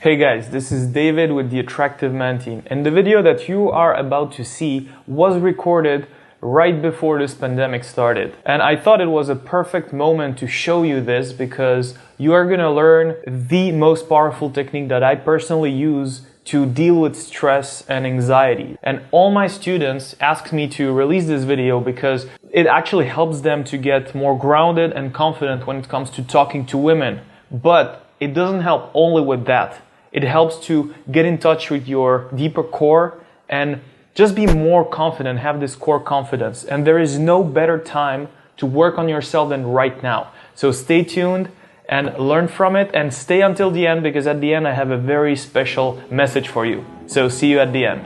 Hey guys, this is David with the Attractive Man team, and the video that you are about to see was recorded right before this pandemic started. And I thought it was a perfect moment to show you this because you are gonna learn the most powerful technique that I personally use to deal with stress and anxiety. And all my students ask me to release this video because it actually helps them to get more grounded and confident when it comes to talking to women. But it doesn't help only with that. It helps to get in touch with your deeper core and just be more confident, have this core confidence. And there is no better time to work on yourself than right now. So stay tuned and learn from it and stay until the end, because at the end I have a very special message for you. So see you at the end.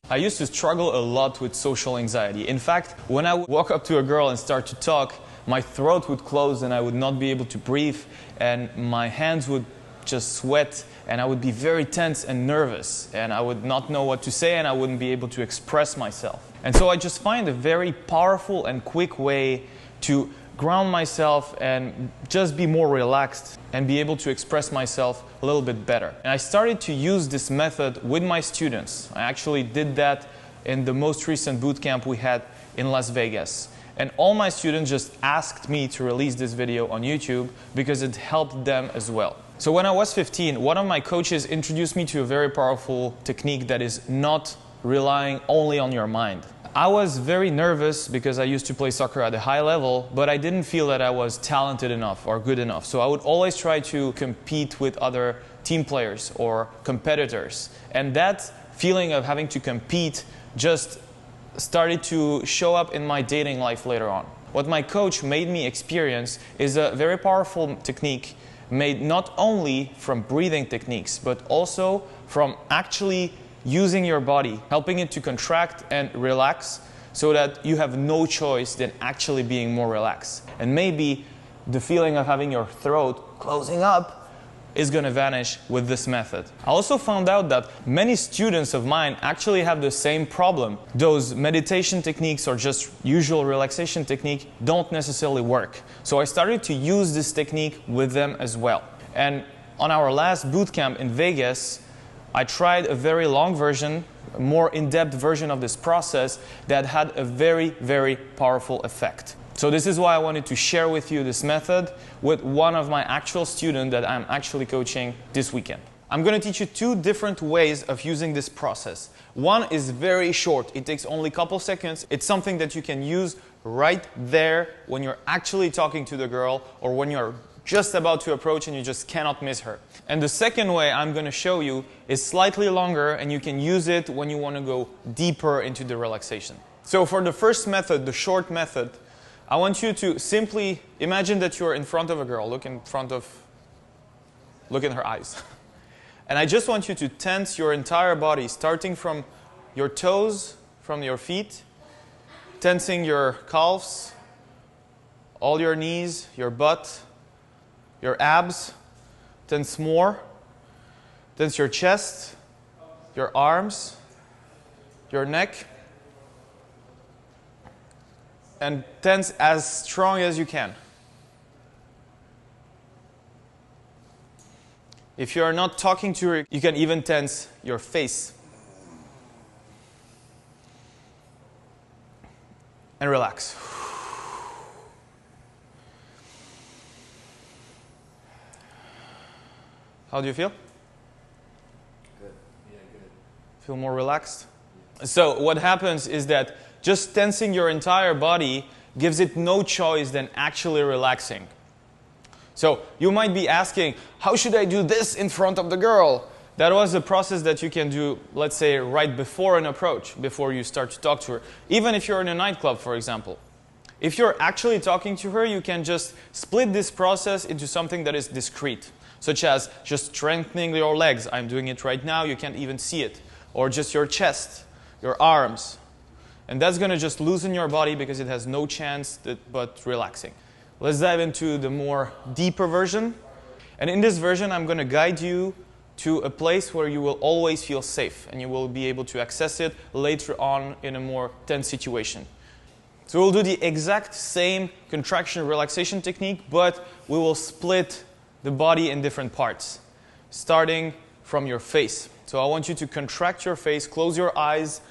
I used to struggle a lot with social anxiety. In fact, when I would walk up to a girl and start to talk, my throat would close and I would not be able to breathe, and my hands would just sweat, and I would be very tense and nervous, and I would not know what to say, and I wouldn't be able to express myself. And so I just find a very powerful and quick way to ground myself and just be more relaxed and be able to express myself a little bit better. And I started to use this method with my students. I actually did that in the most recent boot camp we had in Las Vegas. And all my students just asked me to release this video on YouTube because it helped them as well. So when I was 15, one of my coaches introduced me to a very powerful technique that is not relying only on your mind. I was very nervous because I used to play soccer at a high level, but I didn't feel that I was talented enough or good enough. So I would always try to compete with other team players or competitors. And that feeling of having to compete just started to show up in my dating life later on. What my coach made me experience is a very powerful technique made not only from breathing techniques, but also from actually using your body, helping it to contract and relax so that you have no choice than actually being more relaxed. And maybe the feeling of having your throat closing up is going to vanish with this method. I also found out that many students of mine actually have the same problem. Those meditation techniques or just usual relaxation technique don't necessarily work. So I started to use this technique with them as well. And on our last boot camp in Vegas, I tried a very long version, a more in-depth version of this process that had a very, very powerful effect. So this is why I wanted to share with you this method with one of my actual students that I'm actually coaching this weekend. I'm going to teach you two different ways of using this process. One is very short. It takes only a couple seconds. It's something that you can use right there when you're actually talking to the girl or when you're just about to approach and you just cannot miss her. And the second way I'm going to show you is slightly longer, and you can use it when you want to go deeper into the relaxation. So for the first method, the short method, I want you to simply imagine that you're in front of a girl. Look in her eyes. And I just want you to tense your entire body, starting from your toes, from your feet, tensing your calves, all your knees, your butt, your abs, tense more, tense your chest, your arms, your neck, and tense as strong as you can. If you are not talking to her, you can even tense your face. And relax. How do you feel? Good. Yeah, good. Feel more relaxed? So what happens is that just tensing your entire body gives it no choice than actually relaxing. So you might be asking, how should I do this in front of the girl? That was a process that you can do, let's say, right before an approach, before you start to talk to her. Even if you're in a nightclub, for example. If you're actually talking to her, you can just split this process into something that is discrete, such as just strengthening your legs. I'm doing it right now, you can't even see it. Or just your chest, your arms. And that's going to just loosen your body because it has no chance but relaxing. Let's dive into the more deeper version. And in this version, I'm going to guide you to a place where you will always feel safe and you will be able to access it later on in a more tense situation. So we'll do the exact same contraction relaxation technique, but we will split the body in different parts, starting from your face. So I want you to contract your face, close your eyes,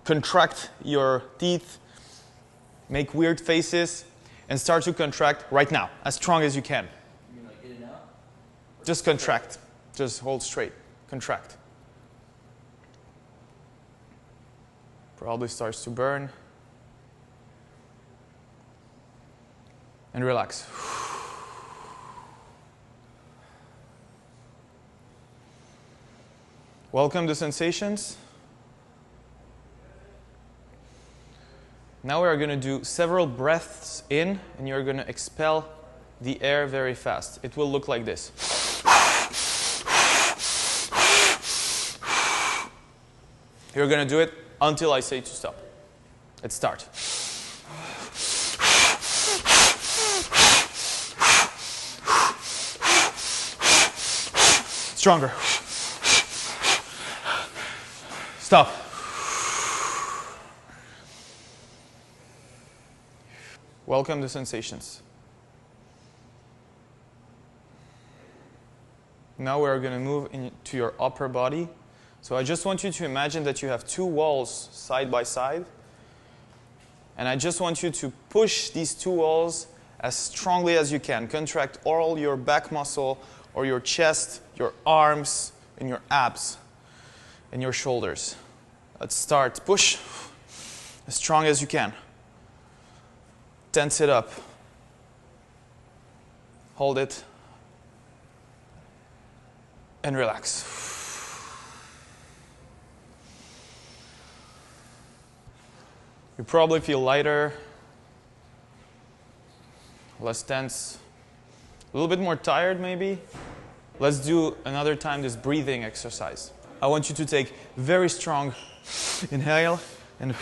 contract your teeth, make weird faces, and start to contract right now, as strong as you can. You mean like in and out? Just contract. Just hold straight. Contract. Probably starts to burn. And relax. Welcome the sensations. Now we are going to do several breaths in, and you're going to expel the air very fast. It will look like this. You're going to do it until I say to stop. Let's start. Stronger. Stop. Welcome the sensations. Now we are going to move into your upper body. So I just want you to imagine that you have two walls side by side. And I just want you to push these two walls as strongly as you can. Contract all your back muscle or your chest, your arms, and your abs, and your shoulders. Let's start. Push as strong as you can. Tense it up. Hold it. And relax. You probably feel lighter, less tense, a little bit more tired maybe. Let's do another time this breathing exercise. I want you to take very strong inhale and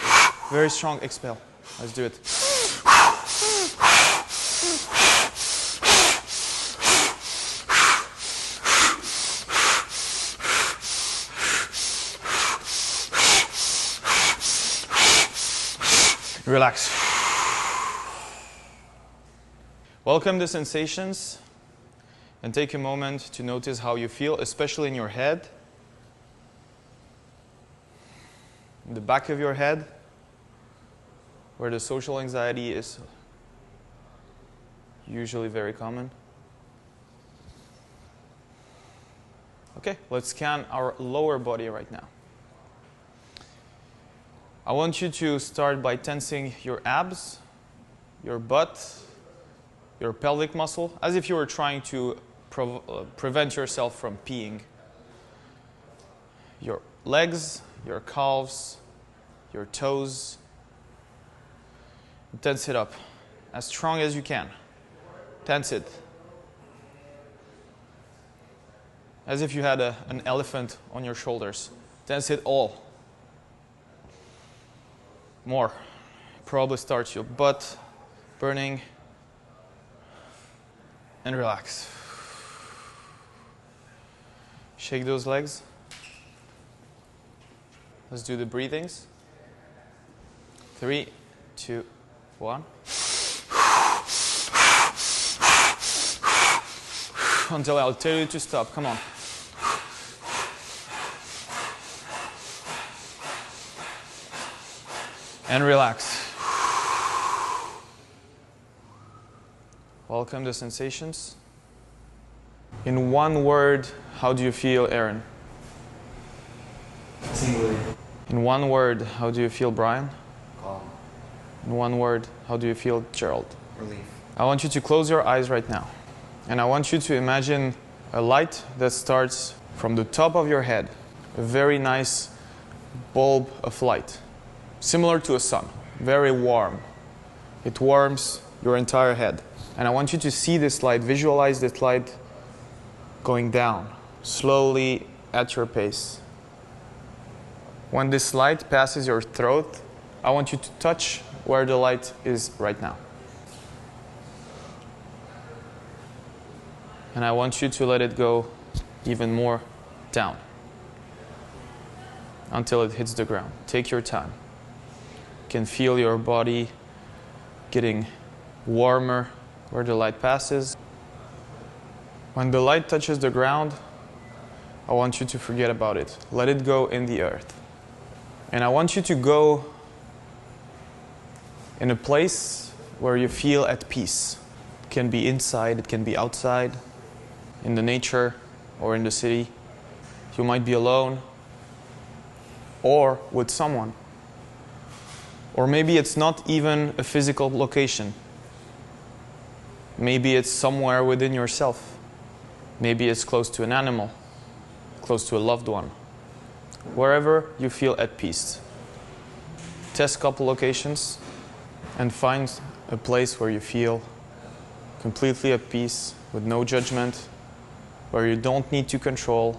very strong exhale. Let's do it. Relax. Welcome the sensations and take a moment to notice how you feel, especially in your head, in the back of your head, where the social anxiety is usually very common. Okay, let's scan our lower body right now. I want you to start by tensing your abs, your butt, your pelvic muscle, as if you were trying to prevent yourself from peeing. Your legs, your calves, your toes. Tense it up as strong as you can. Tense it. As if you had an elephant on your shoulders. Tense it all. More. Probably starts your butt burning. And relax. Shake those legs. Let's do the breathings. 3, 2, 1. Until I'll tell you to stop. Come on. And relax. Welcome the sensations. In one word, how do you feel, Aaron? Tingly. In one word, how do you feel, Brian? Calm. In one word, how do you feel, Gerald? Relief. I want you to close your eyes right now. And I want you to imagine a light that starts from the top of your head. A very nice bulb of light. Similar to a sun. Very warm. It warms your entire head. And I want you to see this light, visualize this light going down, slowly at your pace. When this light passes your throat, I want you to touch where the light is right now. And I want you to let it go even more down until it hits the ground. Take your time. You can feel your body getting warmer where the light passes. When the light touches the ground, I want you to forget about it. Let it go in the earth. And I want you to go in a place where you feel at peace. It can be inside, it can be outside, in the nature or in the city. You might be alone or with someone. Or maybe it's not even a physical location. Maybe it's somewhere within yourself. Maybe it's close to an animal, close to a loved one. Wherever you feel at peace. Test a couple locations and find a place where you feel completely at peace, with no judgment, where you don't need to control,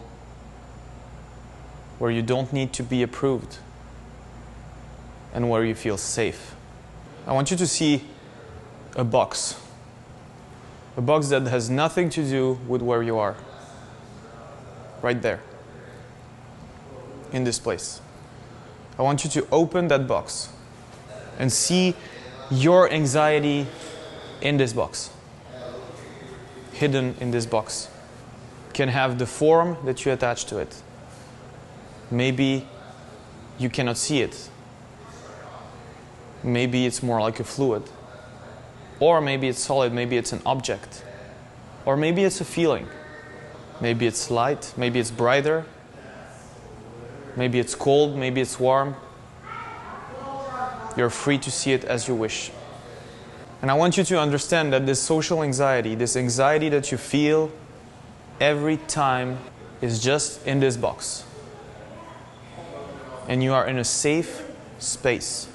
where you don't need to be approved, and where you feel safe. I want you to see a box that has nothing to do with where you are. Right there, in this place. I want you to open that box and see your anxiety in this box, hidden in this box. It can have the form that you attach to it. Maybe you cannot see it. Maybe it's more like a fluid. Or maybe it's solid, maybe it's an object. Or maybe it's a feeling. Maybe it's light, maybe it's brighter. Maybe it's cold, maybe it's warm. You're free to see it as you wish. And I want you to understand that this social anxiety, this anxiety that you feel every time, is just in this box. And you are in a safe space.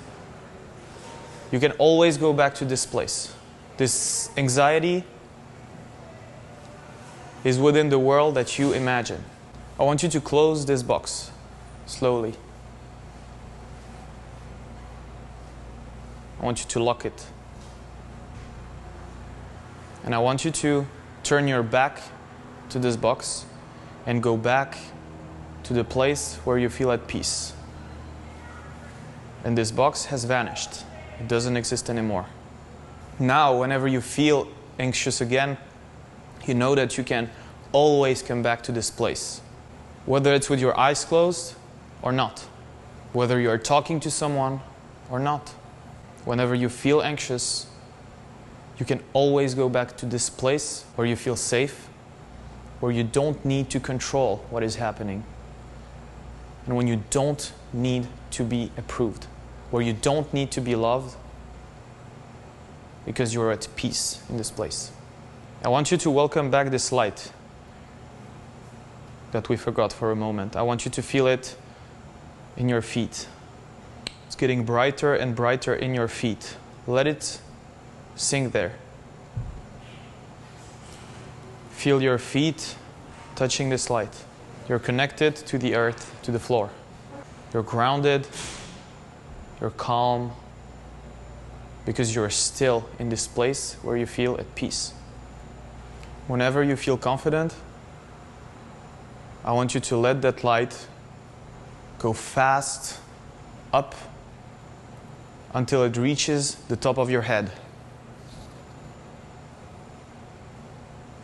You can always go back to this place. This anxiety is within the world that you imagine. I want you to close this box slowly. I want you to lock it. And I want you to turn your back to this box and go back to the place where you feel at peace. And this box has vanished. It doesn't exist anymore. Now, whenever you feel anxious again, you know that you can always come back to this place. Whether it's with your eyes closed or not. Whether you are talking to someone or not. Whenever you feel anxious, you can always go back to this place where you feel safe, where you don't need to control what is happening, and when you don't need to be approved, where you don't need to be loved, because you're at peace in this place. I want you to welcome back this light that we forgot for a moment. I want you to feel it in your feet. It's getting brighter and brighter in your feet. Let it sink there. Feel your feet touching this light. You're connected to the earth, to the floor. You're grounded. You're calm. Because you're still in this place where you feel at peace. Whenever you feel confident, I want you to let that light go fast up until it reaches the top of your head.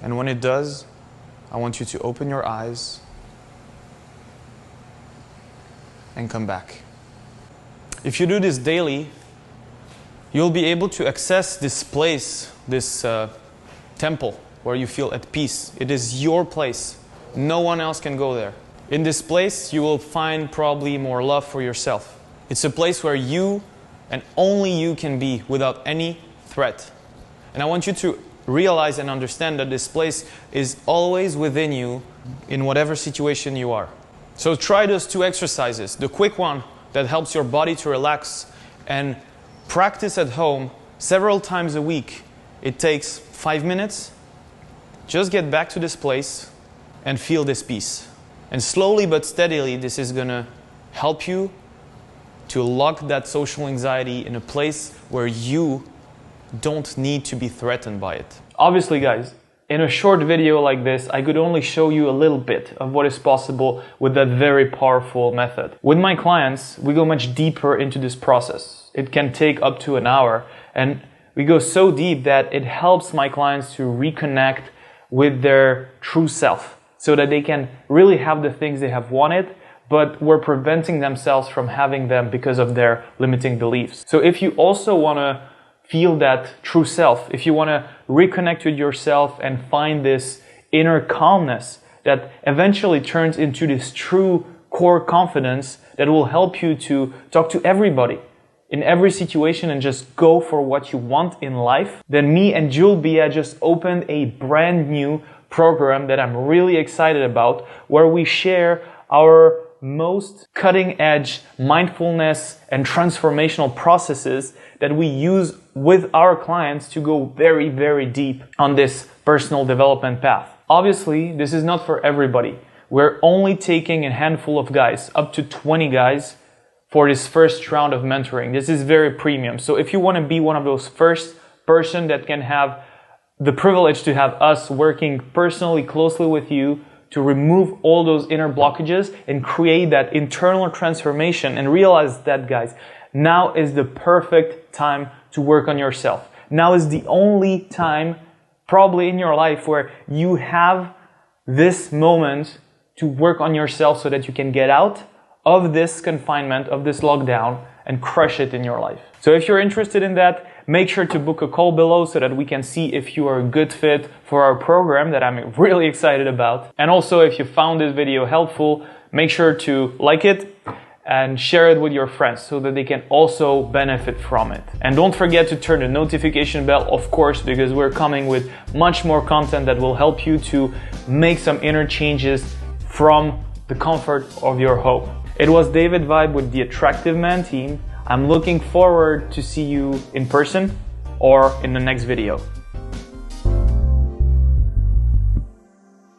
And when it does, I want you to open your eyes and come back. If you do this daily, you'll be able to access this place, this temple, where you feel at peace. It is your place. No one else can go there. In this place, you will find probably more love for yourself. It's a place where you and only you can be without any threat. And I want you to realize and understand that this place is always within you in whatever situation you are. So try those two exercises. The quick one that helps your body to relax, and practice at home several times a week. It takes 5 minutes. Just get back to this place and feel this peace. And slowly but steadily, this is going to help you to lock that social anxiety in a place where you don't need to be threatened by it. Obviously, guys, in a short video like this, I could only show you a little bit of what is possible with that very powerful method. With my clients, we go much deeper into this process. It can take up to an hour, and we go so deep that it helps my clients to reconnect with their true self so that they can really have the things they have wanted, but were preventing themselves from having them because of their limiting beliefs. So if you also want to feel that true self, if you want to reconnect with yourself and find this inner calmness that eventually turns into this true core confidence that will help you to talk to everybody in every situation and just go for what you want in life, then me and Jules Bia just opened a brand new program that I'm really excited about, where we share our most cutting-edge mindfulness and transformational processes that we use with our clients to go very, very deep on this personal development path. Obviously, this is not for everybody. We're only taking a handful of guys, up to 20 guys, for this first round of mentoring. This is very premium. So if you want to be one of those first person that can have the privilege to have us working personally closely with you to remove all those inner blockages and create that internal transformation, and realize that, guys, now is the perfect time to work on yourself. Now is the only time probably in your life where you have this moment to work on yourself so that you can get out of this confinement, of this lockdown, and crush it in your life. So if you're interested in that, make sure to book a call below so that we can see if you are a good fit for our program that I'm really excited about. And also, if you found this video helpful, make sure to like it and share it with your friends so that they can also benefit from it. And don't forget to turn the notification bell, of course, because we're coming with much more content that will help you to make some inner changes from the comfort of your home. It was David Vibe with the Attractive Man team. I'm looking forward to see you in person or in the next video.